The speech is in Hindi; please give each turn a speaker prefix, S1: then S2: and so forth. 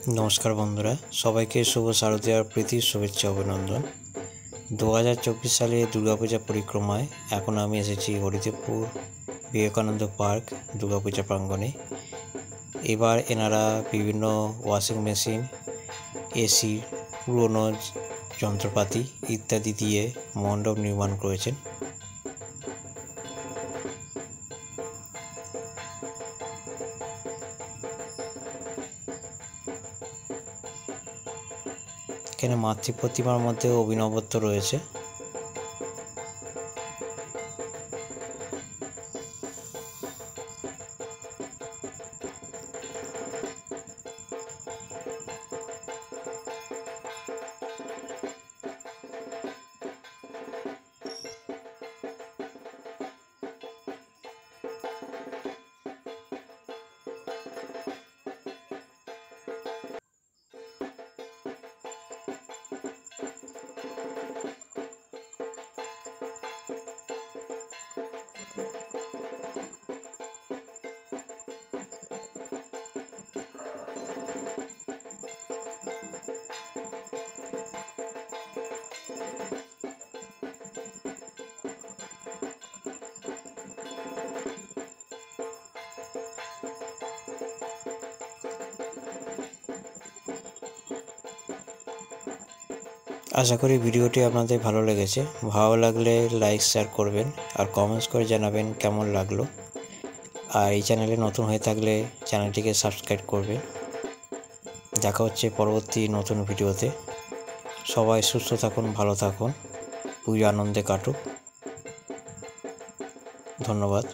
S1: नमस्कार बंधुरा सबाइके शुभ शारदीयार प्रीति शुभेच्छा अभिनंदन 2024 साले दुर्गापूजा परिक्रमाय एखन आमि एसेछि हरिदेवपुर विवेकानंद पार्क दुर्गापूजा प्रांगणे। एबार एनारा विभिन्न वाशिंग मेशिन एसी पुरानो যন্ত্রপাতি इत्यादि दिए मंडप निर्माण करेছেন। এখানে মাতৃ প্রতিমার মধ্যে অভিনবত্ব রয়েছে। आशा करी भिडियोटी आपनादेर भालो लेगेছে। भालो लागले लाइक शेयर करबेन और कमेंट्स करे जानाबेन केमन लागलो। और এই চ্যানেলে নতুন হয়ে থাকলে চ্যানেলটিকে সাবস্ক্রাইব করবেন। দেখা হচ্ছে পরবর্তী নতুন ভিডিওতে। সবাই সুস্থ থাকুন, ভালো থাকুন, পুজো আনন্দে কাটুক। ধন্যবাদ।